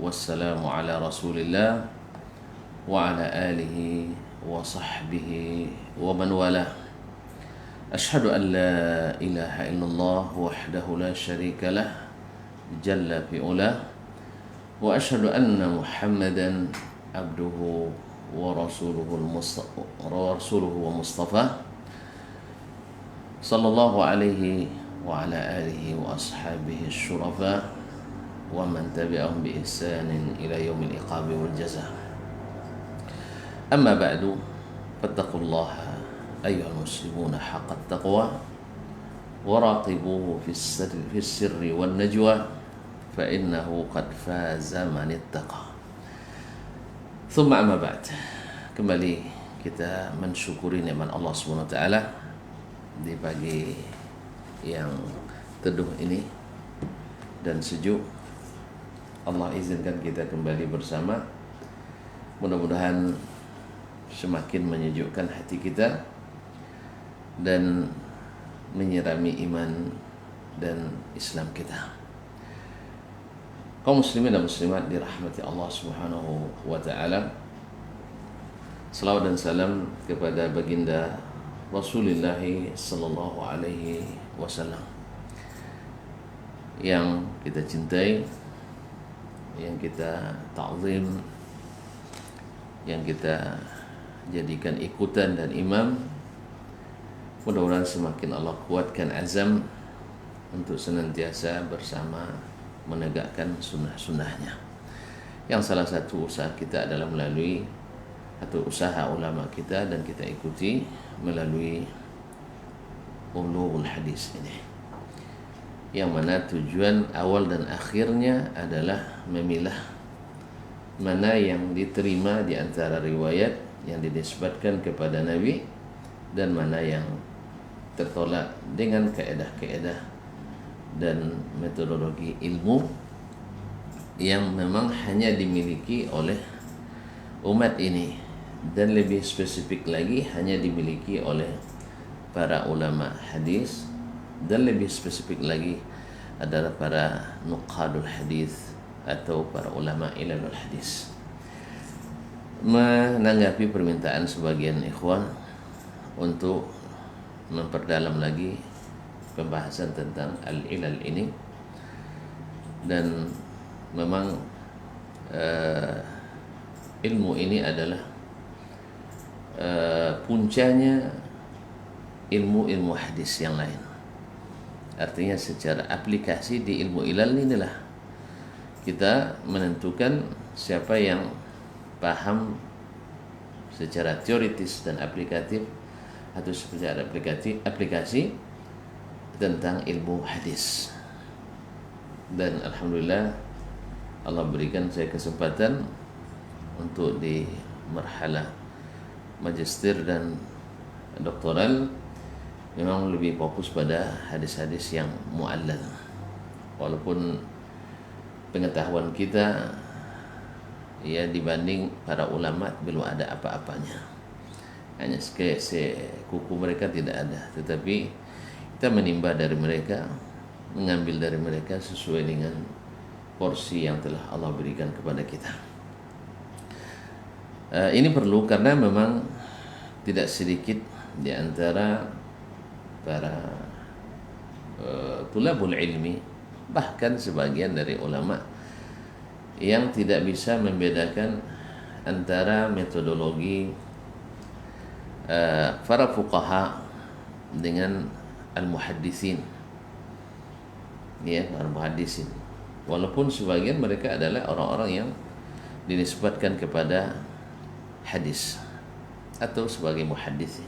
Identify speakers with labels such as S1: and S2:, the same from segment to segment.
S1: والسلام على رسول الله وعلى آله وصحبه ومن والاه. أشهد أن لا إله إلا الله وحده لا شريك له جل في علاه، وأشهد أن محمدا عبده ورسوله ومصطفاه صلى الله عليه وعلى آله وأصحابه الشرفاء ومن تبعهم بإحسان إلى يوم العقاب والجزاء. أما بعد فاتقوا الله أيها المسلمون حق التقوى وراقبوه في السر والنجوى فإنه قد فاز من اتقى. ثم أما بعد, kembali kita mensyukuri nikmat Allah Subhanahu wa taala di pagi yang teduh ini dan sejuk. Allah izinkan kita kembali bersama. Mudah-mudahan semakin menyejukkan hati kita dan menyirami iman dan Islam kita. Kaum muslimin dan muslimat dirahmati Allah Subhanahu wa taala. Salawat dan salam kepada baginda Rasulullah sallallahu alaihi wasallam yang kita cintai, yang kita ta'zim, yang kita jadikan ikutan dan imam. Mudah-mudahan semakin Allah kuatkan azam untuk senantiasa bersama menegakkan sunnah-sunnahnya. Yang salah satu usaha kita adalah melalui atau usaha ulama kita dan kita ikuti melalui ulumul hadis ini, yang mana tujuan awal dan akhirnya adalah memilah mana yang diterima di antara riwayat yang dinisbatkan kepada Nabi dan mana yang tertolak dengan kaedah-kaedah dan metodologi ilmu yang memang hanya dimiliki oleh umat ini, dan lebih spesifik lagi hanya dimiliki oleh para ulama hadis, dan lebih spesifik lagi adalah para nuqadul hadis atau para ulama ilmul hadis. Menanggapi permintaan sebagian ikhwan untuk memperdalam lagi pembahasan tentang al-ilal ini, dan memang ilmu ini adalah puncanya ilmu-ilmu hadis yang lain. Artinya secara aplikasi di ilmu ilal inilah kita menentukan siapa yang paham secara teoritis dan aplikatif atau secara aplikasi tentang ilmu hadis. Dan alhamdulillah Allah berikan saya kesempatan untuk di marhalah magister dan doktoral memang lebih fokus pada hadis-hadis yang mu'allal, walaupun pengetahuan kita ya dibanding para ulama belum ada apa-apanya, hanya sekuku mereka tidak ada, tetapi kita menimba dari mereka, mengambil dari mereka sesuai dengan porsi yang telah Allah berikan kepada kita. Ini perlu karena memang tidak sedikit di antara para tulabul ilmi, bahkan sebagian dari ulama yang tidak bisa membedakan antara metodologi para fuqaha dengan al-muhaddisin, ya, al-muhaddisin, walaupun sebagian mereka adalah orang-orang yang dinisbatkan kepada hadis atau sebagai muhaddisin.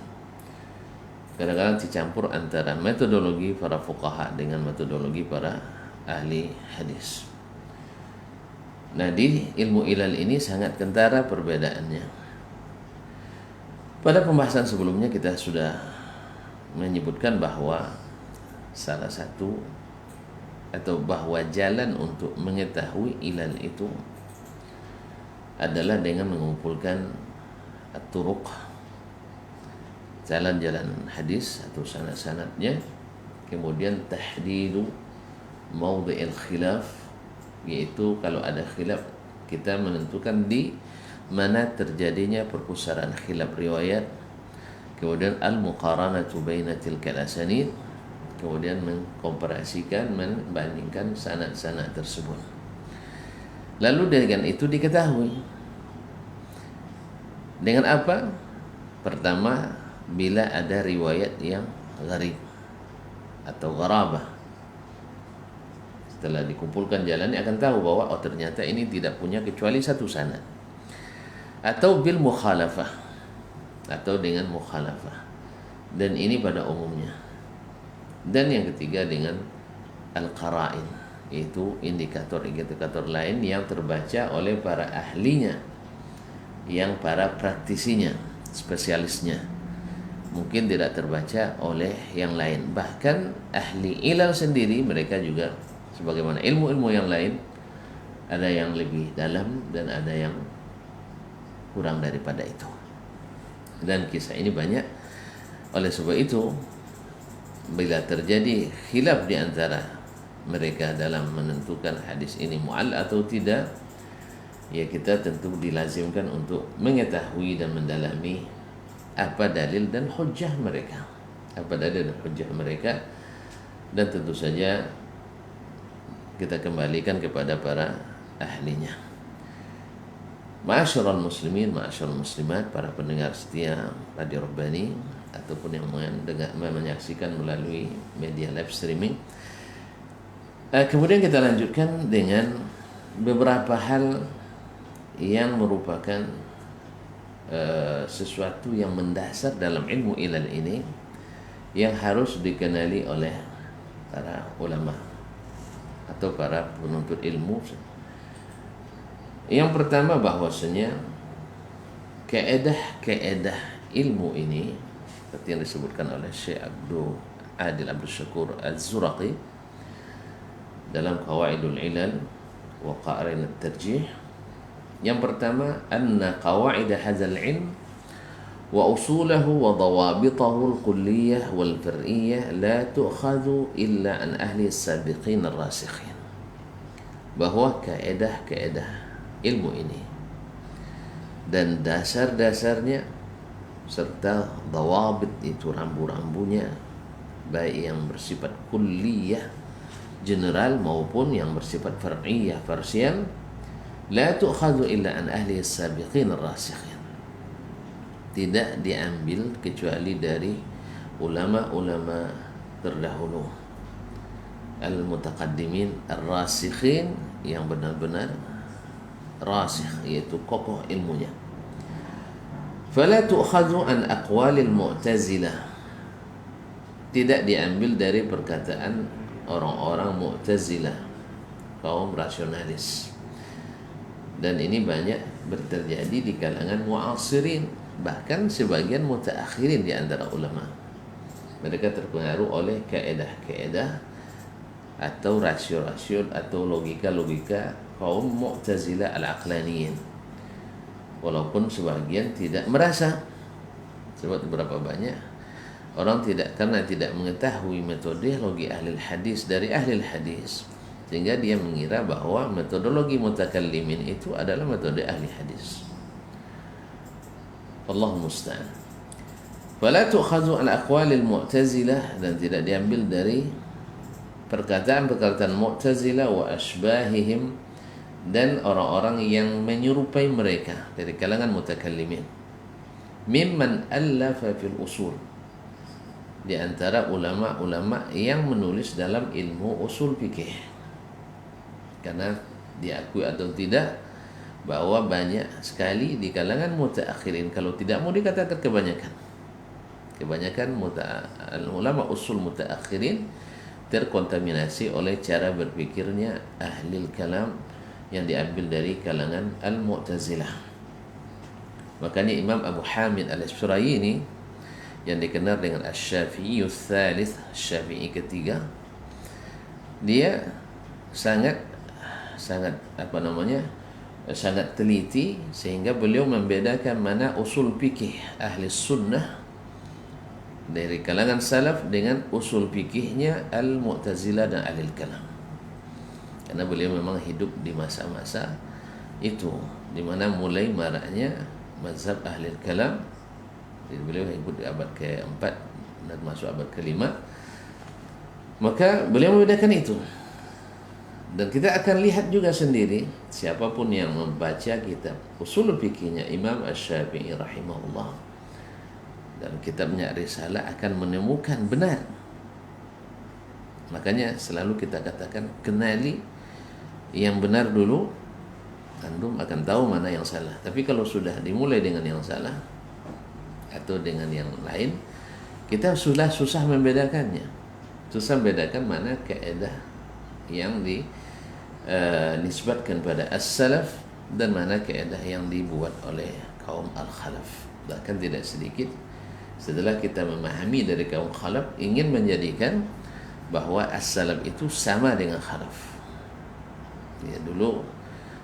S1: Kadang-kadang dicampur antara metodologi para fuqaha dengan metodologi para ahli hadis. Nah, di ilmu ilal ini sangat kentara perbedaannya. Pada pembahasan sebelumnya kita sudah menyebutkan bahwa salah satu atau bahwa jalan untuk mengetahui ilal itu adalah dengan mengumpulkan at-turuq, jalan-jalan hadis atau sanad-sanadnya, kemudian tahdidu maudhi'il khilaf, yaitu kalau ada khilaf kita menentukan di mana terjadinya perpustakaan khilaf riwayat, kemudian al-muqaranatu baina tilkal asanid, kemudian mengkomparasikan, membandingkan sanad-sanad tersebut. Lalu dengan itu diketahui dengan apa? Pertama, bila ada riwayat yang gharib atau gharabah, setelah dikumpulkan jalannya akan tahu bahwa ternyata ini tidak punya kecuali satu sanad. Atau bil mukhalafah, atau dengan mukhalafah, dan ini pada umumnya. Dan yang ketiga dengan al-qara'in, yaitu indikator-indikator lain yang terbaca oleh para ahlinya, yang para praktisinya, spesialisnya, mungkin tidak terbaca oleh yang lain. Bahkan ahli ilal sendiri, mereka juga sebagaimana ilmu-ilmu yang lain, ada yang lebih dalam dan ada yang kurang daripada itu. Dan kisah ini banyak. Oleh sebab itu, bila terjadi khilaf di antara mereka dalam menentukan hadis ini mu'al atau tidak, ya kita tentu dilazimkan untuk mengetahui dan mendalami apa dalil dan hujjah mereka, apa dalil dan hujjah mereka, dan tentu saja kita kembalikan kepada para ahlinya. Ma'asyiral muslimin, ma'asyiral muslimat, para pendengar setia Radio Rabbani ataupun yang menyaksikan melalui media live streaming. Kemudian kita lanjutkan dengan beberapa hal yang merupakan sesuatu yang mendasar dalam ilmu ilal ini, yang harus dikenali oleh para ulama atau para penuntut ilmu. Yang pertama, bahwasanya keedah ilmu ini seperti yang disebutkan oleh Syekh Abdul Syakur Az-Zuraqi dalam Qawaidul Ilal wa Qarin At-Tarjih. Yang pertama, anna qawaid hadzal ilm wa usulahu wa dawabitahu al-kulliyah wal far'iyyah la tu'khadhu illa an ahli as-sabiqin ar-rasikhin. Bahwa kaedah ilmu ini dan dasar-dasarnya serta dawabit, itu rambu-rambunya, baik yang bersifat kulliyah general maupun yang bersifat far'iyah parsial, la tu'khadhu illa an ahli as-sabiqin ar-rasikhin, tidak diambil kecuali dari ulama-ulama terdahulu, al-mutaqaddimin ar-rasikhin, yang benar-benar rasikh, yaitu kokoh ilmunya. Fala tu'khadhu an aqwalil mu'tazilah, tidak diambil dari perkataan orang-orang mu'tazilah, kaum rasionalis. Dan ini banyak terjadi di kalangan mu'asirin, bahkan sebagian mutaakhirin di antara ulama. Mereka terpengaruh oleh kaedah-kaedah atau rasio-rasio atau logika-logika kaum Mu'tazilah al-aqlaniyin, walaupun sebagian tidak merasa. Sebab berapa banyak orang karena tidak mengetahui metodologi ahli hadis dari ahli hadis, sehingga dia mengira bahwa metodologi mutakallimin itu adalah metode ahli hadis. Allahu musta'an. Fala tu'khadhu al aqwalil mu'tazilah, dan tidak diambil dari perkataan-perkataan Mu'tazilah wa asbahihim, dan orang-orang yang menyerupai mereka dari kalangan mutakallimin, mimman allafa fil usul, di antara ulama-ulama yang menulis dalam ilmu usul fikih. Karena diakui atau tidak bahwa banyak sekali di kalangan mutaakhirin, kalau tidak mau dikatakan kebanyakan ulama usul mutaakhirin terkontaminasi oleh cara berpikirnya ahli kalam yang diambil dari kalangan al-Mu'tazilah. Makanya Imam Abu Hamid al-Isfirayini, yang dikenal dengan Asy-Syafi'i Tsalits, Syafi'i ketiga, dia sangat sangat teliti, sehingga beliau membedakan mana usul fikih ahli sunnah dari kalangan salaf dengan usul fikihnya al-Mu'tazilah dan ahli kalam. Karena beliau memang hidup di masa-masa itu di mana mulai maraknya mazhab ahli kalam. Jadi beliau hidup di abad ke-4 dan masuk abad ke-5. Maka beliau membedakan itu. Dan kita akan lihat juga sendiri, siapapun yang membaca kitab usul fikihnya Imam Asy-Syafi'i rahimahullah dan kitabnya Risalah akan menemukan benar. Makanya selalu kita katakan, kenali yang benar dulu, antum akan tahu mana yang salah. Tapi kalau sudah dimulai dengan yang salah atau dengan yang lain, kita sudah susah membedakannya. Susah membedakan mana kaidah yang dinisbatkan pada as-salaf dan mana kaidah yang dibuat oleh kaum al-khalaf. Bahkan tidak sedikit setelah kita memahami dari kaum khalaf ingin menjadikan bahwa as-salaf itu sama dengan khalaf. Ya, dulu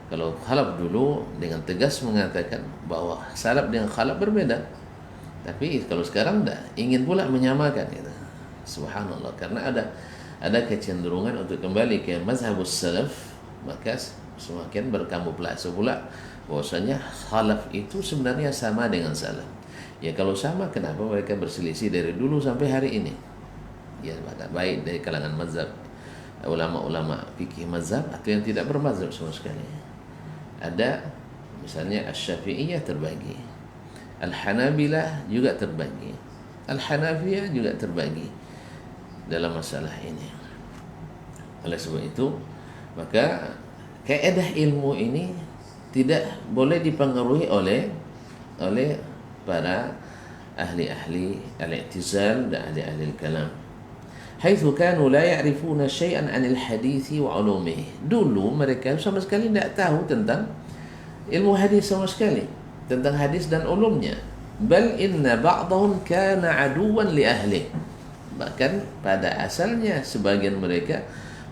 S1: kalau khalaf dulu dengan tegas mengatakan bahwa salaf dengan khalaf berbeda. Tapi kalau sekarang dah ingin pula menyamakan itu. Subhanallah, karena ada kecenderungan untuk kembali ke mazhabus salaf, maka semakin berkamuflase pula bahwasanya khalaf itu sebenarnya sama dengan salaf. Ya kalau sama, kenapa mereka berselisih dari dulu sampai hari ini? Ya baik dari kalangan mazhab ulama-ulama fikih mazhab atau yang tidak bermazhab sama sekali. Ada misalnya Asy-Syafi'iyah terbagi, Al-Hanabilah juga terbagi, Al-Hanafiyah juga terbagi dalam masalah ini. Oleh sebab itu, maka kaidah ilmu ini tidak boleh dipengaruhi oleh para ahli-ahli al-i'tizal dan ahli-ahli al-kalam. Haitsu kanu la ya'rifuna syai'an 'anil hadithi wa 'ulumihi. Dulu mereka sama sekali tidak tahu tentang ilmu hadis sama sekali, tentang hadis dan ulumnya. Bal inna ba'dahum kana 'aduwan li ahli. Bahkan pada asalnya sebagian mereka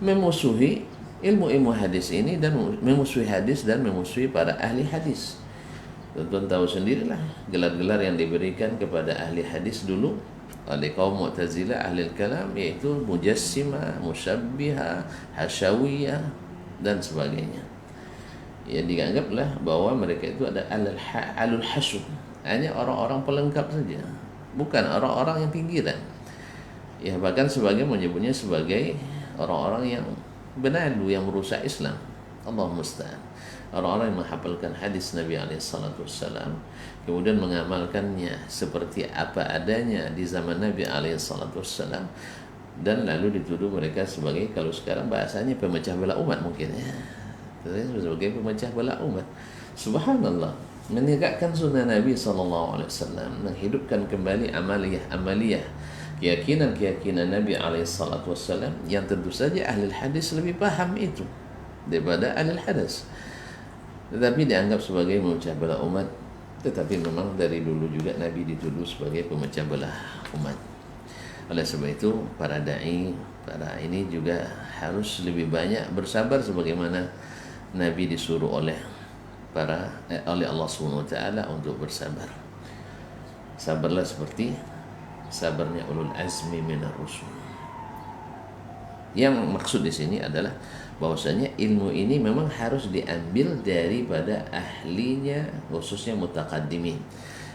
S1: memusuhi ilmu-ilmu hadis ini dan memusuhi hadis dan memusuhi para ahli hadis. Tentu tahu sendirilah gelar-gelar yang diberikan kepada ahli hadis dulu oleh kaum Mu'tazilah, ahli kalam, yaitu Mujassimah, Musyabbihah, Hasyawiyah dan sebagainya. Ya, dianggaplah bahwa mereka itu ada alul hasub, hanya orang-orang pelengkap saja, bukan orang-orang yang pinggiran. Ya, bahkan sebagian menyebutnya sebagai orang-orang yang benalu, yang merusak Islam. Allah musta'an. Orang-orang yang menghafalkan hadis Nabi SAW, kemudian mengamalkannya seperti apa adanya di zaman Nabi SAW, dan lalu dituduh mereka sebagai, kalau sekarang bahasanya pemecah belah umat mungkin ya, sebagai pemecah belah umat. Subhanallah, menegakkan sunnah Nabi SAW, menghidupkan kembali amaliyah keyakinan Nabi SAW, yang tentu saja ahli hadis lebih paham itu daripada ahli hadis, tetapi dianggap sebagai memecah belah umat. Tetapi memang dari dulu juga Nabi dituduh sebagai pemecah belah umat. Oleh sebab itu para da'i, para ini juga harus lebih banyak bersabar sebagaimana Nabi disuruh oleh Allah SWT untuk bersabar. Sabarlah seperti sabarnya ulul azmi minar rusul. Yang maksud di sini adalah bahwasanya ilmu ini memang harus diambil daripada ahlinya, khususnya mutaqaddimin.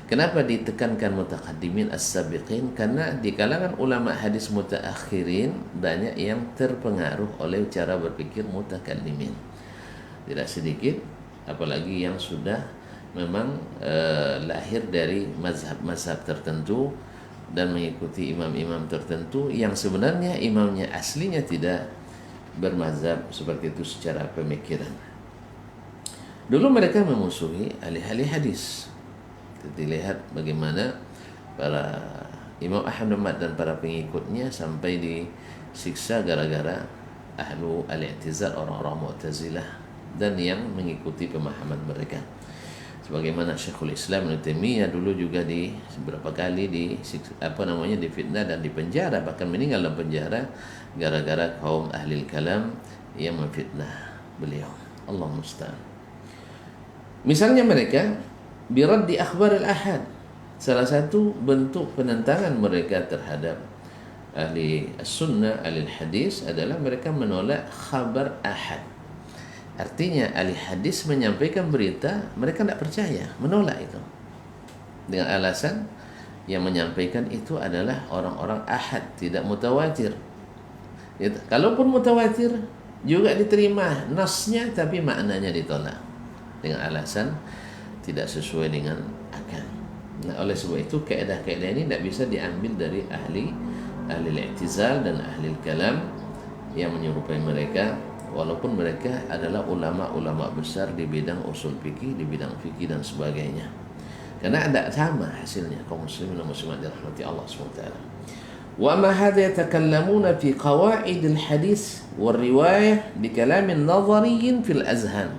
S1: Kenapa ditekankan mutaqaddimin as-sabiqin? Karena di kalangan ulama hadis mutaakhirin banyak yang terpengaruh oleh cara berpikir mutakallimin. Tidak sedikit, apalagi yang sudah memang lahir dari mazhab-mazhab tertentu dan mengikuti imam-imam tertentu yang sebenarnya imamnya aslinya tidak bermazhab seperti itu secara pemikiran. Dulu mereka memusuhi ahli-ahli hadis. Dilihat bagaimana para Imam Ahmad dan para pengikutnya sampai disiksa gara-gara ahlu al-i'tizal, orang-orang Mu'tazilah dan yang mengikuti pemahaman mereka. Sebagaimana Syekhul Islam Ibnu Taimiyah dulu juga beberapa kali difitnah dan dipenjara, bahkan meninggal dalam penjara gara-gara kaum ahli kalam yang memfitnah beliau. Allah musta'an. Misalnya mereka biraddi akhbar al-ahad. Salah satu bentuk penentangan mereka terhadap ahli sunnah, ahli hadis adalah mereka menolak khabar ahad. Artinya ahli hadis menyampaikan berita, mereka tidak percaya, menolak itu. Dengan alasan yang menyampaikan itu adalah orang-orang ahad, tidak mutawatir. Kalaupun mutawatir juga diterima nasnya, tapi maknanya ditolak dengan alasan tidak sesuai dengan akal. Nah, oleh sebab itu kaedah-kaedah ini tidak bisa diambil dari ahli i'tizal dan ahli kalam yang menyerupai mereka, walaupun mereka adalah ulama-ulama besar di bidang usul fikih, di bidang fikih dan sebagainya. Karena tidak sama hasilnya kaum muslimin dan muslimat dirahmati Allah SWT. Wa ma hadha yatakallamuna fi qawaid al-hadis wal riwayah bi kalamin nadhariyyin fil azhan.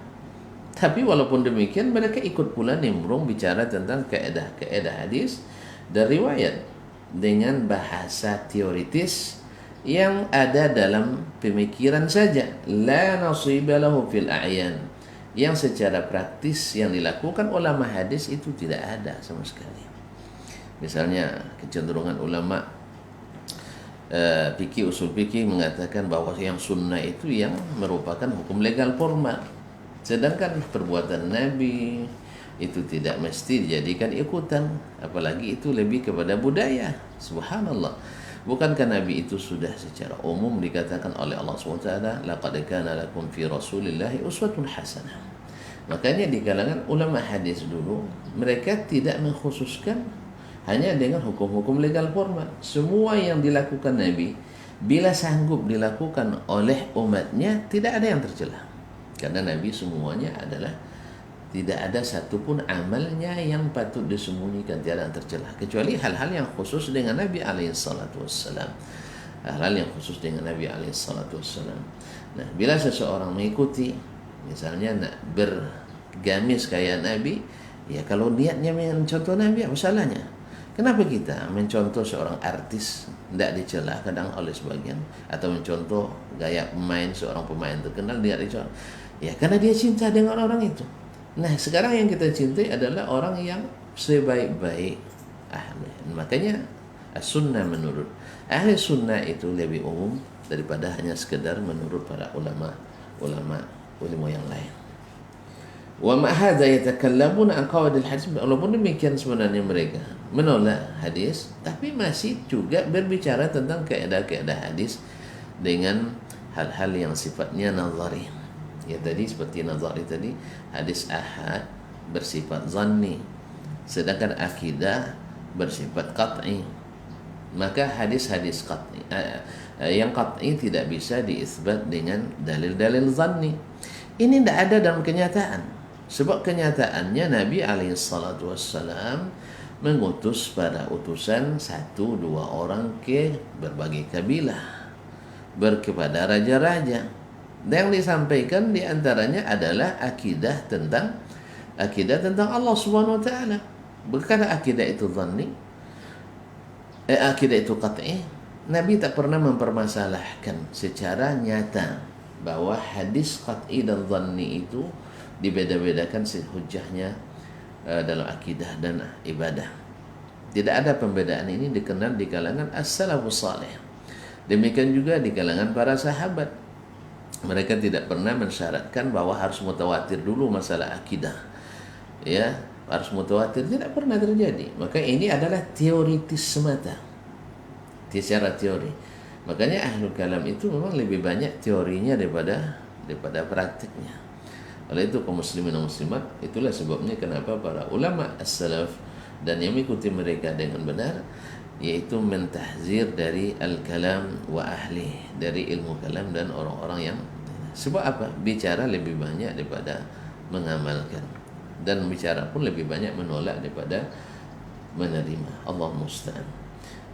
S1: Tapi walaupun demikian mereka ikut pula nimbrung bicara tentang kaedah-kaedah hadis dan riwayat dengan bahasa teoritis yang ada dalam pemikiran saja, la nasiba lahu fil a'yan, yang secara praktis yang dilakukan ulama hadis itu tidak ada sama sekali. Misalnya kecenderungan ulama fikih, usul fikih mengatakan bahwa yang sunnah itu yang merupakan hukum legal formal, sedangkan perbuatan Nabi itu tidak mesti dijadikan ikutan, apalagi itu lebih kepada budaya. Subhanallah. Bukankah Nabi itu sudah secara umum dikatakan oleh Allah SWT, laqad kana lakum fi rasulillahi uswatun hasanah. Makanya di kalangan ulama hadis dulu, mereka tidak mengkhususkan hanya dengan hukum-hukum legal formal. Semua yang dilakukan Nabi, bila sanggup dilakukan oleh umatnya, tidak ada yang tercela. Karena Nabi semuanya adalah, tidak ada satupun amalnya yang patut disembunyikan, tiada yang tercela, kecuali hal-hal yang khusus dengan Nabi SAW. Hal-hal yang khusus dengan Nabi SAW. Nah, bila seseorang mengikuti, misalnya nak bergamis kayak Nabi, ya kalau niatnya mencontoh Nabi, apa salahnya? Kenapa kita mencontoh seorang artis tidak dicela kadang oleh sebagian, atau mencontoh gaya pemain, seorang pemain terkenal tidak dicela? Ya karena dia cinta dengan orang itu. Nah, sekarang yang kita cintai adalah orang yang sebaik-baik ahli. Makanya sunnah menurut ahli sunnah itu lebih umum daripada hanya sekedar menurut para ulama ilmu yang lain. Wa ma hadza yatakallamuna an qawaidil hadis. Walaupun demikian sebenarnya mereka menolak hadis, tapi masih juga berbicara tentang kaedah-kaedah hadis dengan hal-hal yang sifatnya nazari. Ya tadi seperti nazari tadi, hadis ahad bersifat zanni, sedangkan akidah bersifat qat'i. Maka hadis-hadis qat'i yang qat'i tidak bisa diisbat dengan dalil-dalil zanni. Ini tidak ada dalam kenyataan. Sebab kenyataannya Nabi SAW mengutus pada utusan 1-2 orang ke berbagai kabilah, kepada raja-raja. Dan yang disampaikan diantaranya adalah akidah tentang Allah Subhanahu Wa Taala. Bukan akidah itu zanni, akidah itu qat'i. Nabi tak pernah mempermasalahkan secara nyata bahwa hadis qat'i dan zanni itu dibeda-bedakan hujahnya dalam akidah dan ibadah. Tidak ada pembedaan ini dikenal di kalangan as-salafus salih. Demikian juga di kalangan para sahabat. Mereka tidak pernah mensyaratkan bahwa harus mutawatir dulu masalah akidah. Ya, harus mutawatir, tidak pernah terjadi. Maka ini adalah teoritis semata. Secara teori. Makanya ahlul kalam itu memang lebih banyak teorinya daripada praktiknya. Oleh itu kaum muslimin dan muslimat, itulah sebabnya kenapa para ulama as-salaf dan yang mengikuti mereka dengan benar, yaitu mentahzir dari al-kalam wa ahli, dari ilmu kalam dan orang-orang yang, sebab apa? Bicara lebih banyak daripada mengamalkan, dan bicara pun lebih banyak menolak daripada menerima. Allah musta'an.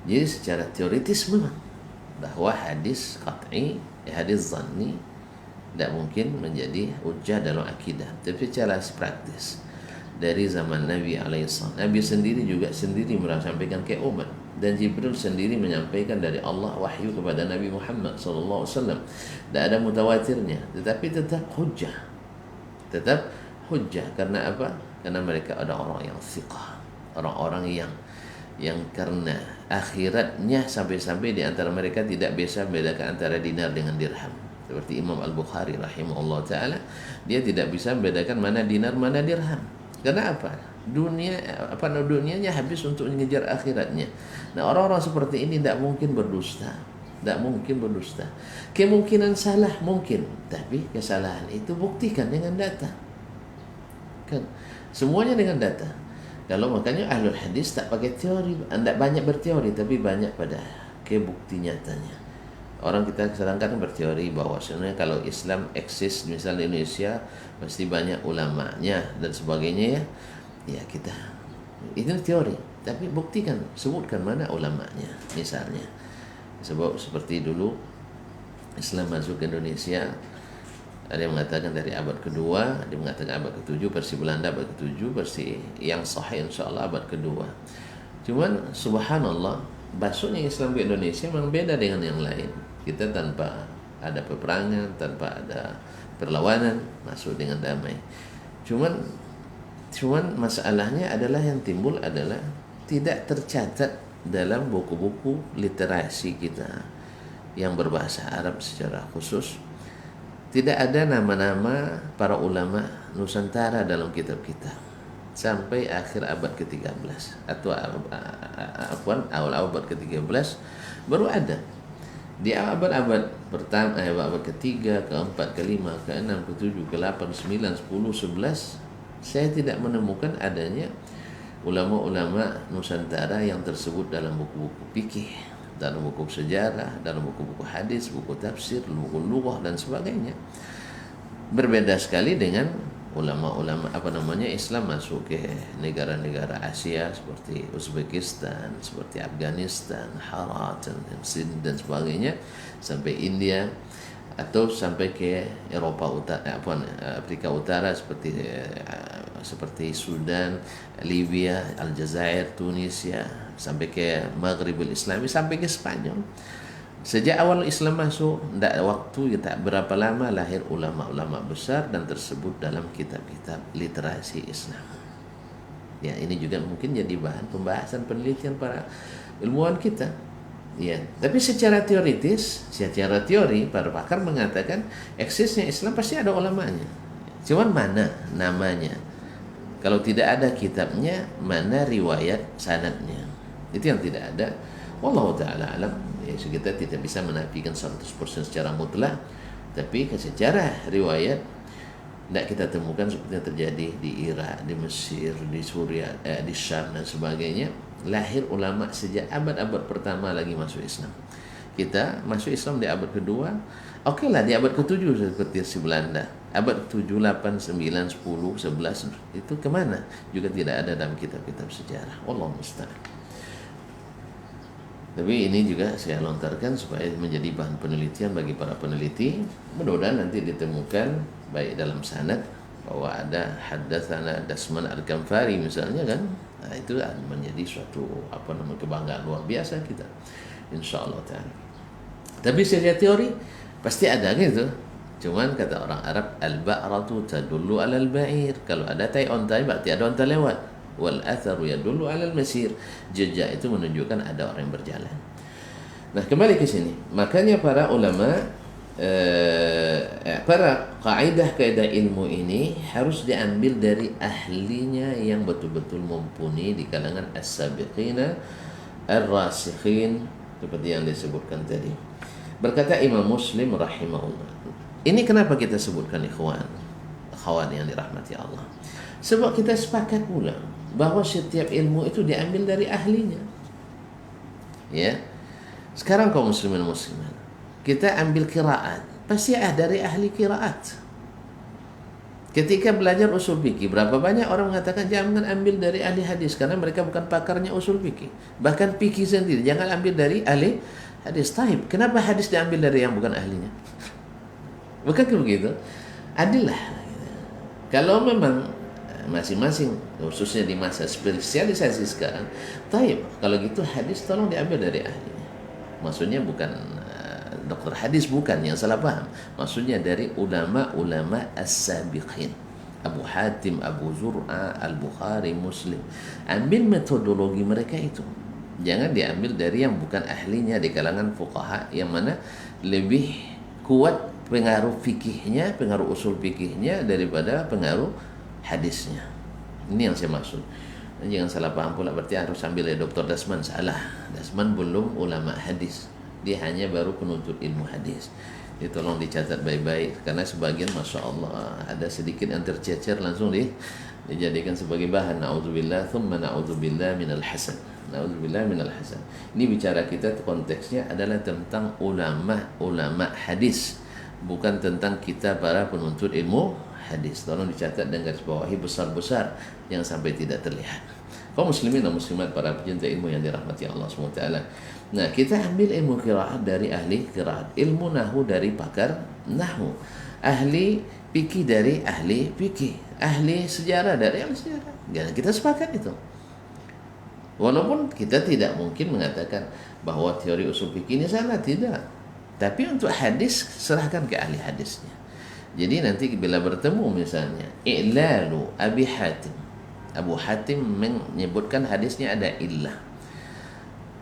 S1: Jadi secara teoritis memang bahwa hadis qat'i, hadis zanni tidak mungkin menjadi hujjah dalam akidah. Tapi secara praktis dari zaman Nabi alaihissalam, Nabi sendiri juga menyampaikan ke umat, dan Jibril sendiri menyampaikan dari Allah wahyu kepada Nabi Muhammad sallallahu alaihi wasallam. Tidak ada mutawatirnya, tetapi tetap hujjah. Karena apa? Karena mereka ada orang yang thiqah, orang-orang yang karena akhiratnya, sampai-sampai di antara mereka tidak bisa membedakan antara dinar dengan dirham. Seperti Imam Al-Bukhari rahimahullah ta'ala, dia tidak bisa membedakan mana dinar, mana dirham. Karena apa? Dunianya habis untuk mengejar akhiratnya. Nah, orang-orang seperti ini tidak mungkin berdusta. Tidak mungkin berdusta. Kemungkinan salah mungkin, tapi kesalahan itu buktikan dengan data. Kan? Semuanya dengan data. Kalau makanya ahlul hadis tak pakai teori, tidak banyak berteori, tapi banyak pada kebukti nyatanya. Orang kita sedangkan berteori bahwa sebenarnya kalau Islam eksis misalnya di Indonesia pasti banyak ulamanya dan sebagainya, ya kita itu teori, tapi buktikan, sebutkan mana ulamanya misalnya. Sebab seperti dulu Islam masuk ke Indonesia, ada yang mengatakan dari abad kedua, ada yang mengatakan abad ke-7, versi Belanda abad ke-7, versi yang sahih insyaAllah abad kedua. Cuman subhanallah, masuknya Islam ke Indonesia memang beda dengan yang lain. Kita tanpa ada peperangan, tanpa ada perlawanan, masuk dengan damai. Cuman masalahnya adalah yang timbul adalah tidak tercatat dalam buku-buku literasi kita yang berbahasa Arab secara khusus. Tidak ada nama-nama para ulama Nusantara dalam kitab-kitab sampai akhir abad ke-13 atau awal abad ke-13 baru ada. Di abad-abad pertama, abad ketiga, keempat, kelima, keenam, ketujuh, ke-8, 9, 10, 11, saya tidak menemukan adanya ulama-ulama Nusantara yang tersebut dalam buku-buku fikih, dalam buku sejarah, dalam buku-buku hadis, buku tafsir, buku lughah dan sebagainya. Berbeda sekali dengan ulama-ulama Islam masuk ke negara-negara Asia seperti Uzbekistan, seperti Afghanistan, Harat dan sebagainya, sampai India atau sampai ke Eropa Utara, Afrika Utara seperti Sudan, Libya, Aljazair, Tunisia, sampai ke Maghribul Islami, sampai ke Spanyol. Sejak awal Islam masuk, tidak waktu tak berapa lama lahir ulama-ulama besar dan tersebut dalam kitab-kitab literasi Islam. Ya, ini juga mungkin jadi bahan pembahasan penelitian para ilmuwan kita. Ya, tapi secara teori para pakar mengatakan eksisnya Islam pasti ada ulamanya. Cuman mana namanya? Kalau tidak ada kitabnya, mana riwayat sanadnya? Itu yang tidak ada. Wallahu ta'ala alam. Ya, kita tidak bisa menafikan 100% secara mutlak, tapi secara riwayat tidak kita temukan seperti yang terjadi di Irak, di Mesir, di Suriah, di Syam dan sebagainya. Lahir ulama sejak abad-abad pertama lagi masuk Islam. Kita masuk Islam di abad kedua, oke lah di abad ke-7 seperti si Belanda. Abad 7, 8, 9, 10, 11 itu kemana? Juga tidak ada dalam kitab-kitab sejarah. Wallahu musta'an. Tapi ini juga saya lontarkan supaya menjadi bahan penelitian bagi para peneliti. Mudah-mudahan nanti ditemukan baik dalam sanad bahwa ada haddatsana Dasman Al-Ghamfari misalnya kan. Nah, itu menjadi suatu kebanggaan luar biasa kita. Insyaallah taala. Tapi secara teori pasti ada gitu. Cuman kata orang Arab al-ba'ratu tadullu 'alal ba'ir. Kalau ada tai onta berarti ada onta lewat. Wal atharu yadullu 'alal masir. Jejak itu menunjukkan ada orang yang berjalan. Nah, kembali ke sini. Makanya para ulama para kaidah ilmu ini harus diambil dari ahlinya yang betul-betul mumpuni di kalangan as-sabiqina ar-rasikhin seperti yang disebutkan tadi. Berkata Imam Muslim rahimahullah. Ini kenapa kita sebutkan akhwan yang dirahmati Allah. Sebab kita sepakat pula bahwa setiap ilmu itu diambil dari ahlinya. Ya. Sekarang kaum muslimin muslimat, kita ambil qiraat, pasti dari ahli qiraat. Ketika belajar usul fikih, berapa banyak orang mengatakan jangan ambil dari ahli hadis karena mereka bukan pakarnya usul fikih. Bahkan fikih sendiri jangan ambil dari ahli hadis. Taib, kenapa hadis diambil dari yang bukan ahlinya? Bukan begitu? Adillah. Kalau memang masing-masing khususnya di masa spesialisasi sekarang, taib, kalau gitu hadis tolong diambil dari ahlinya. Maksudnya bukan dokter hadis, bukan, yang salah paham. Maksudnya dari ulama-ulama as-sabiqin, Abu Hatim, Abu Zur'a, Al-Bukhari, Muslim. Ambil metodologi mereka itu. Jangan diambil dari yang bukan ahlinya di kalangan fuqaha yang mana lebih kuat pengaruh fikihnya, pengaruh usul fikihnya daripada pengaruh hadisnya. Ini yang saya maksud. Jangan salah paham pula berarti harus ambil dari Dr. Dasman. Salah. Dasman belum ulama hadis. Dia hanya baru penuntut ilmu hadis. Jadi tolong dicatat baik-baik karena sebagian Masya Allah ada sedikit yang tercecer langsung dijadikan sebagai bahan. Na'udzubillah thumma na'udzubillah minal hasan. Na'udzubillah minal hasan. Ini bicara kita konteksnya adalah tentang ulama hadis, bukan tentang kita para penuntut ilmu hadis. Tolong dicatat dan garis bawahi besar-besar yang sampai tidak terlihat. Kaum muslimin dan muslimat, para pecinta ilmu yang dirahmati Allah SWT. Nah, kita ambil ilmu qiraat dari ahli qiraat, ilmu nahu dari pakar nahu, ahli fikih dari ahli fikih, ahli sejarah dari ahli sejarah. Dan kita sepakat itu. Walaupun kita tidak mungkin mengatakan bahwa teori usul fikih ini salah, tidak. Tapi untuk hadis serahkan ke ahli hadisnya. Jadi nanti bila bertemu misalnya i'lalu Abi Hatim, Abu Hatim menyebutkan hadisnya ada illah.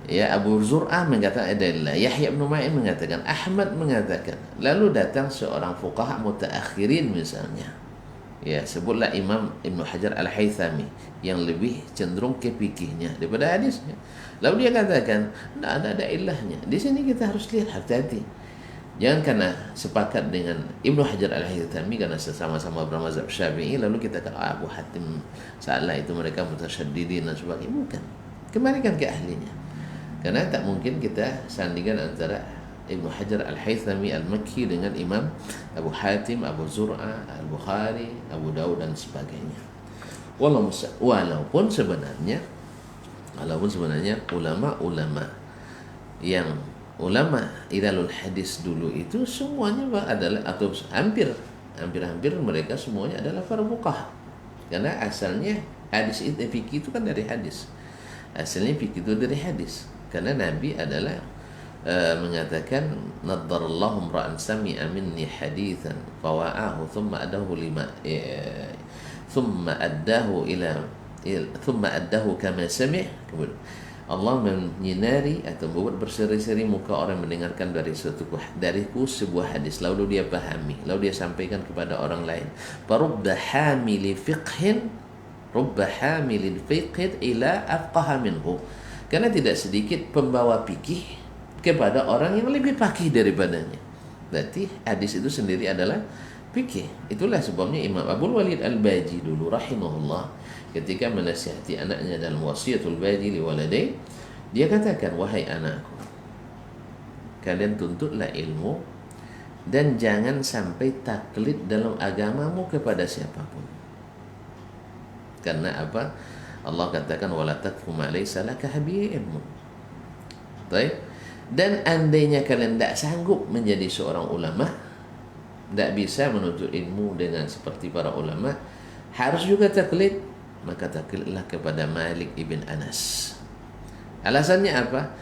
S1: Ya, Abu Zur'ah mengatakan ada illah, Yahya bin Ma'in mengatakan, Ahmad mengatakan. Lalu datang seorang fuqaha mutaakhirin misalnya. Ya, sebutlah Imam Ibn Hajar Al-Haythami yang lebih cenderung ke fikihnya daripada hadisnya. Lalu dia katakan, tidak ada ilahnya. Di sini kita harus lihat, hati-hati. Jangan karena sepakat dengan Ibnu Hajar Al-Haythami karena sama-sama bermazhab Syafi'i lalu kita kata Abu Hatim salah, itu mereka mutasyaddidin dan sebagainya. Bukan. Kembalikan ke ahlinya. Karena tak mungkin kita sandingkan antara Ibnu Hajar Al-Haythami Al-Makki dengan Imam Abu Hatim, Abu Zur'ah, Al-Bukhari, Abu Dawud dan sebagainya. Walaupun sebenarnya ulama-ulama yang ulama ilalul hadis dulu itu semuanya adalah, atau hampir mereka semuanya adalah para fuqaha. Karena asalnya hadis itu, fikih itu kan dari hadis. Asalnya fikih itu dari hadis. Karena Nabi adalah mengatakan naddarallahu ra'an sami'a minni hadithan fawa'ahu thumma addahu kama sami'. Kemudian Allah menyinari atau membuat berseri-seri muka orang mendengarkan dariku sebuah hadis, lalu dia pahami, lalu dia sampaikan kepada orang lain. Farubba hamili fiqhin ila afqaha minhu. Karena tidak sedikit pembawa fikih kepada orang yang lebih faqih daripadanya. Berarti hadis itu sendiri adalah fikih. Itulah sebabnya Imam Abdul Walid Al-Baji dulu rahimahullah ketika menasihati anaknya dalam wasiatul baji li waladai, dia katakan, wahai anakku, kalian tuntutlah ilmu dan jangan sampai taklid dalam agamamu kepada siapapun. Karena apa? Allah katakan wala takfu ma laysa laka bihi ilmun. Baik. Dan andainya kalian tidak sanggup menjadi seorang ulama, tidak bisa menuntut ilmu dengan seperti para ulama, harus juga taklid, maka taklidlah kepada Malik ibn Anas. Alasannya apa?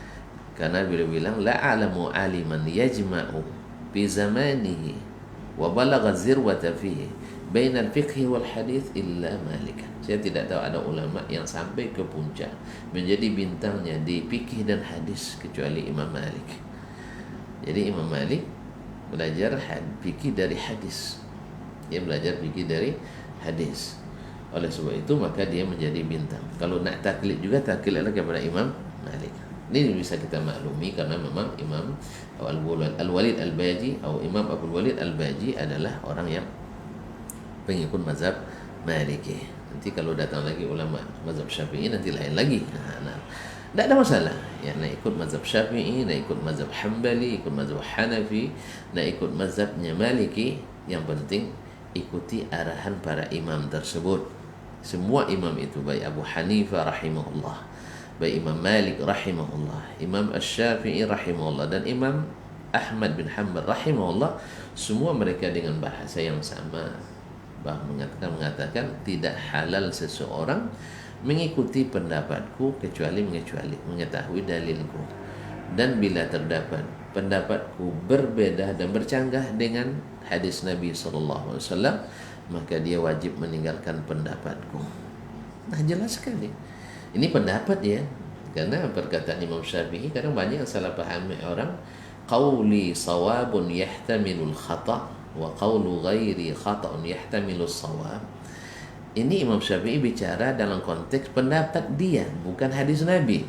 S1: Karena beliau bilang la a'lamu aliman yajma'u fi zamanihi wa balagha zirwata fihi bainal fiqhi wal hadith illa Malik. Saya tidak tahu ada ulama yang sampai ke puncak menjadi bintangnya di fikih dan hadis kecuali Imam Malik. Jadi Imam Malik belajar fikih dari hadis. Dia belajar fikih dari hadis. Oleh sebab itu maka dia menjadi bintang. Kalau nak taklid juga, taklidlah kepada Imam Malik. Ini bisa kita maklumi karena memang Imam Al-Walid Al-Baji atau Imam Abdul Walid Al-Baji adalah orang yang pengikut mazhab Maliki. Nanti kalau datang lagi ulama mazhab Syafi'i nanti lain lagi. Tidak ada masalah. Ya, nak ikut mazhab Syafi'i, nak ikut mazhab Hambali, ikut mazhab Hanafi, nak ikut mazhabnya Maliki. Yang penting ikuti arahan para imam tersebut. Semua imam itu, baik Abu Hanifah rahimahullah, baik Imam Malik rahimahullah, Imam Asy-Syafi'i rahimahullah, dan Imam Ahmad bin Hanbal rahimahullah, semua mereka dengan bahasa yang sama mengatakan tidak halal seseorang mengikuti pendapatku kecuali mengetahui dalilku, dan bila terdapat pendapatku berbeda dan bercanggah dengan hadis Nabi SAW, maka dia wajib meninggalkan pendapatku. Nah, jelas sekali ini pendapat ya, karena perkataan Imam Syafi'i kadang banyak yang salah pahami orang qawli sawabun yahtamilul khata' wa qawlu ghairi khata'un yahtamilus sawab. Ini Imam Syafi'i bicara dalam konteks pendapat dia, bukan hadis Nabi.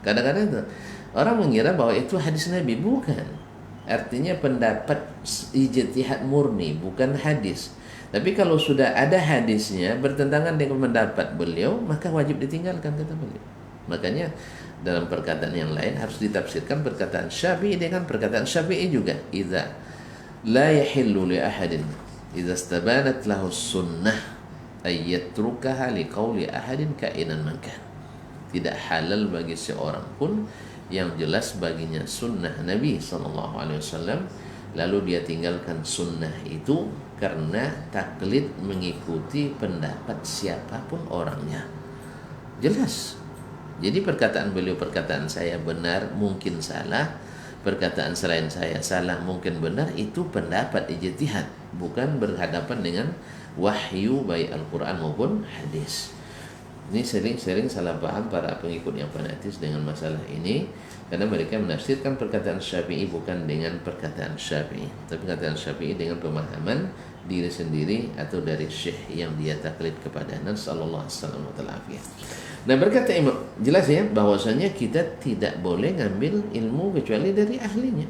S1: Kadang-kadang itu orang mengira bahwa itu hadis Nabi, bukan. Artinya pendapat ijtihad murni, bukan hadis. Tapi kalau sudah ada hadisnya bertentangan dengan pendapat beliau, maka wajib ditinggalkan, kata beliau. Makanya dalam perkataan yang lain harus ditafsirkan perkataan Syafi'i dengan perkataan Syafi'i juga. Idza la yahillu li ahadin idza istabanat lahu sunnah ay yatrukaha li qawli ahadin kainan man kan. Tidak halal bagi seorang pun yang jelas baginya sunnah Nabi SAW, lalu dia tinggalkan sunnah itu karena taklid mengikuti pendapat siapapun orangnya. Jelas. Jadi perkataan beliau, perkataan saya benar, mungkin salah. Perkataan selain saya salah, mungkin benar. Itu pendapat ijtihad, bukan berhadapan dengan wahyu baik Al-Quran maupun hadis. Ini sering salah paham para pengikut yang fanatis dengan masalah ini, karena mereka menafsirkan perkataan Syafi'i bukan dengan perkataan Syafi'i, tapi perkataan Syafi'i dengan pemahaman diri sendiri atau dari syekh yang dia taklid kepada Nabi sallallahu alaihi wasallam. Nah, berkata Imam, jelas ya bahwasanya kita tidak boleh ngambil ilmu kecuali dari ahlinya,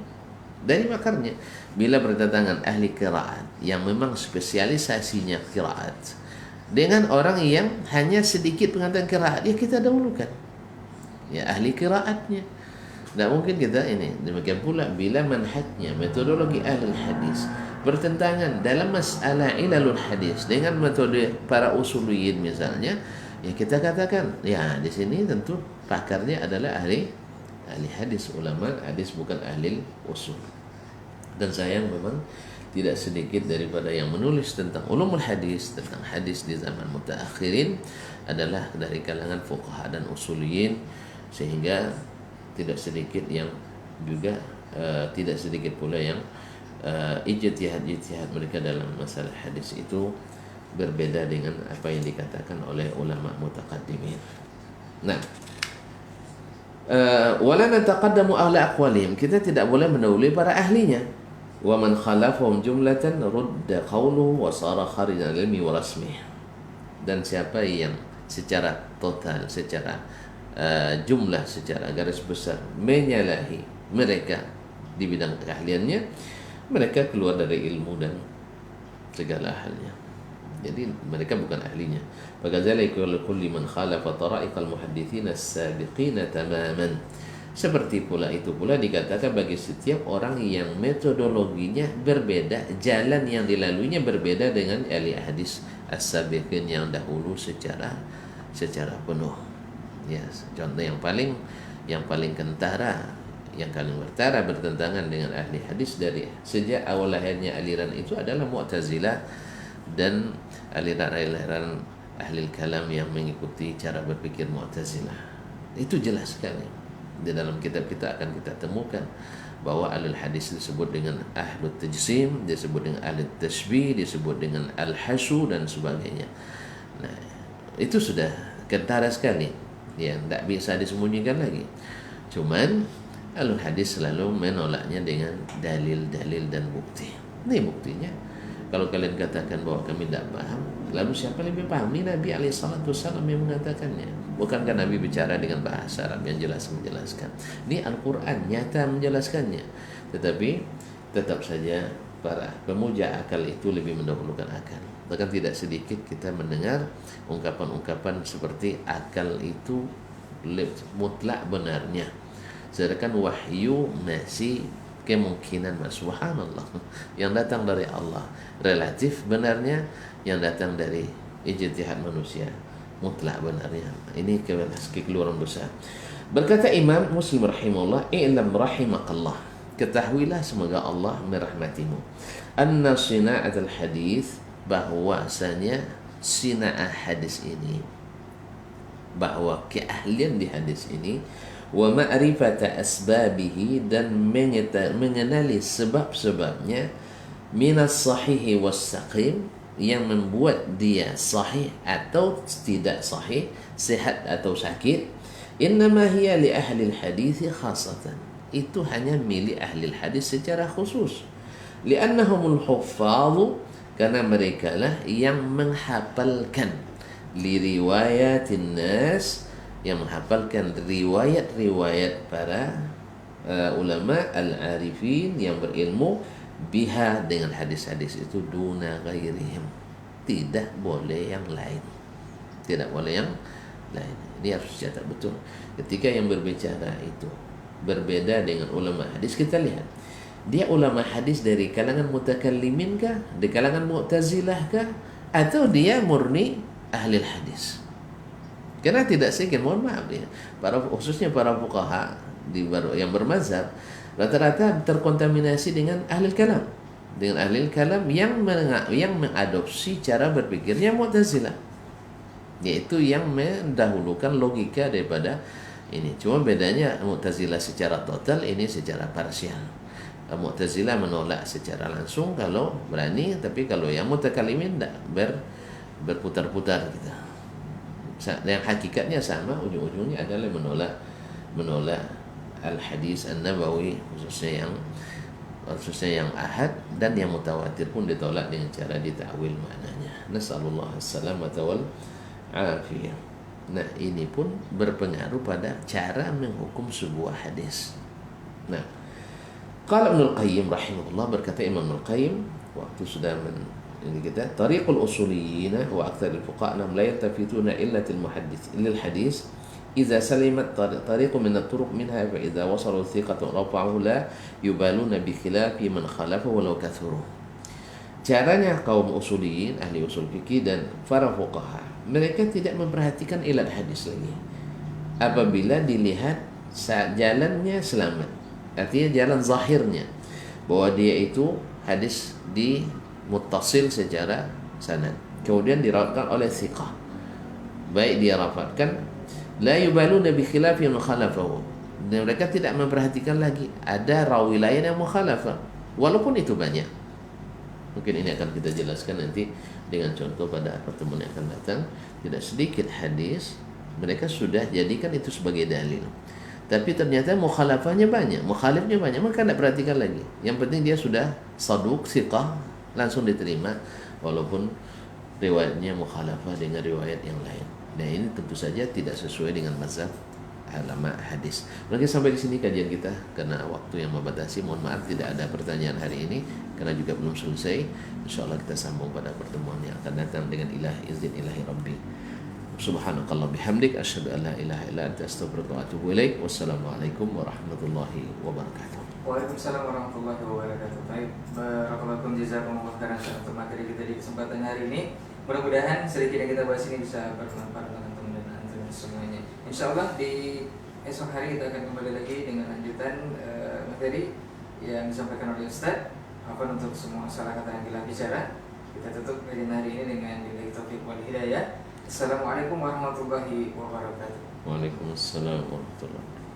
S1: dari makarnya. Bila berdatangan ahli qiraat yang memang spesialisasinya qiraat dengan orang yang hanya sedikit pengetahuan qiraat, ya kita dahulukan ya ahli qiraatnya. Tidak mungkin kita ini. Demikian pula bila manhajnya, metodologi ahli hadis bertentangan dalam masalah ilalul hadis dengan metode para usuliyin misalnya, ya kita katakan ya di sini tentu pakarnya adalah ahli hadis, ulama hadis, bukan ahli usul. Dan sayang memang tidak sedikit daripada yang menulis tentang ulumul hadis, tentang hadis di zaman mutaakhirin adalah dari kalangan fuqaha dan usuliyin, sehingga tidak sedikit yang juga tidak sedikit pula yang ijtihad mereka dalam masalah hadis itu berbeda dengan apa yang dikatakan oleh ulama mutaqaddimin. Nah, wala nataqaddamu ahla aqwalihim, kita tidak boleh mendahului para ahlinya. Wa man khalafahum jumlatan rudda qawluhu wa sara kharijan ilmi wa rasmih. Dan siapa yang secara total, secara jumlah, secara garis besar menyalahi mereka di bidang keahliannya, mereka keluar dari ilmu dan segala halnya. Jadi mereka bukan ahlinya. Fakadzalika kullu man khalafa tara'iqal muhadditsin as-sabiqin tamaman. Seperti pula itu pula dikatakan bagi setiap orang yang metodologinya berbeda, jalan yang dilaluinya berbeda dengan ahli hadis as-sabiqin yang dahulu secara penuh. Ya, contoh yang paling kentara, yang paling bertentangan dengan ahli hadis dari sejak awal lahirnya aliran itu adalah Mu'tazilah dan aliran ahli kalam yang mengikuti cara berpikir Mu'tazilah. Itu jelas sekali. Di dalam kitab kita akan kita temukan bahwa ahlul hadis disebut dengan ahlut tajsim, disebut dengan ahlut tashbih, disebut dengan al-hasyu dan sebagainya. Nah, itu sudah kentara sekali, ya tidak bisa disembunyikan lagi. Cuman ahlul hadis selalu menolaknya dengan dalil-dalil dan bukti. Ini buktinya. Kalau kalian katakan bahwa kami tidak paham, lalu siapa lebih paham? Ini Nabi SAW yang mengatakannya. Bukankah Nabi bicara dengan bahasa Arab yang jelas menjelaskan? Ini Al-Quran nyata menjelaskannya. Tetapi tetap saja para pemuja akal itu lebih mendahulukan akal. Bahkan tidak sedikit kita mendengar ungkapan-ungkapan seperti akal itu mutlak benarnya, sedangkan wahyu masih kemungkinan, subhanallah, yang datang dari Allah relatif benarnya, yang datang dari ijtihad manusia mutlak benarnya. Ini kekeluaran dosa. Berkata Imam Muslim rahimahullah, i'lam rahimakallah, ketahuilah semoga Allah merahmatimu, anna sina'atul hadis, bahwasanya sina'ah hadis ini, bahwa keahlian di hadis ini, wa ma'rifata asbabihi, dan mengenali sebab-sebabnya, minas sahihi was saqim, yang membuat dia sahih atau tidak sahih, sehat atau sakit, innama hiya li ahli hadis khasatan, itu hanya milik ahli hadis secara khusus. Li'annahumul huffadhu, karena mereka lah yang menghafalkan liriwayatin nas, yang menghafalkan riwayat-riwayat para ulama al-arifin yang berilmu biha, dengan hadis-hadis itu, duna ghairihim, tidak boleh yang lain, tidak boleh yang lain. Ini harus dicatat betul. Ketika yang berbicara itu berbeda dengan ulama hadis, kita lihat dia ulama hadis dari kalangan mutakallimin kah, di kalangan mu'tazilah kah, atau dia murni ahli hadis. Karena tidak sedikit, mohon maaf ya, khususnya para fuqaha yang bermazhab, rata-rata terkontaminasi dengan ahli kalam, yang mengadopsi cara berpikirnya mu'tazilah, yaitu yang mendahulukan logika daripada ini. Cuma bedanya mu'tazilah secara total, ini secara parsial. Mu'tazilah menolak secara langsung kalau berani, tapi kalau yang mutakallimin tidak berputar-putar gitu. Yang hakikatnya sama, ujung-ujungnya adalah menolak al-hadis an-nabawi, khususnya yang ahad, dan yang mutawatir pun ditolak dengan cara ditakwil maknanya. Nasallallahu as-salamata wal afiyah. Nah, ini pun berpengaruh pada cara menghukum sebuah hadis. Nah, qala Ibnul Qayyim rahimahullah, berkata Imam Ibnul Qayyim waktu sudah ini kita, tariqul usuliyyin wa aktsarul fuqaha la yaltafituna illa lil hadis idza salimat tariqu min at-turuq minha, fa idza wasalu thiqatan rafa'ahu la yubaluna bi khilafi man khalafahu walau kathuru. Caranya kaum usuliyin, ahli usul fikih dan para fuqaha, mereka tidak memperhatikan ilat hadis lagi apabila dilihat jalannya selamat, artinya jalan zahirnya, bahwa dia itu hadis di muttasil secara sanad, kemudian dirawatkan oleh thiqah, baik dia rafatkan, la yubaluna bi khilafi man khalafahu, dan mereka tidak memperhatikan lagi ada rawi lain yang mukhalafah walaupun itu banyak. Mungkin ini akan kita jelaskan nanti dengan contoh pada pertemuan yang akan datang. Tidak sedikit hadis mereka sudah jadikan itu sebagai dalil, tapi ternyata mukhalafahnya banyak, mukhalifnya banyak, maka tidak perhatikan lagi. Yang penting dia sudah saduq, thiqah, langsung diterima walaupun riwayatnya mukhalafah dengan riwayat yang lain. Nah, ini tentu saja tidak sesuai dengan mazhab ulama hadis. Mungkin sampai di sini kajian kita karena waktu yang membatasi. Mohon maaf tidak ada pertanyaan hari ini karena juga belum selesai. Insyaallah kita sambung pada pertemuan yang akan datang dengan izin ilahi Rabbi. Subhanakallah bihamdik, asyhadu an la ilaha illa anta, astaghfiruka wa atubu ilaik. Wassalamualaikum warahmatullahi wabarakatuh.
S2: Waalaikumsalam warahmatullahi wabarakatuh. Baik, barakallahu jazakumullah khairan untuk materi kita di kesempatan hari ini. Mudah-mudahan sedikit yang kita bahas ini bisa bermanfaat untuk teman dan antum semuanya. Insyaallah di esok hari kita akan kembali lagi dengan lanjutan materi yang disampaikan oleh Ustaz. Apa untuk semua salah kata yang kita bicara. Kita tutup kajian hari ini dengan billahi taufiq wal hidayah. Assalamualaikum warahmatullahi wabarakatuh.
S1: Waalaikumsalam warahmatullahi wabarakatuh.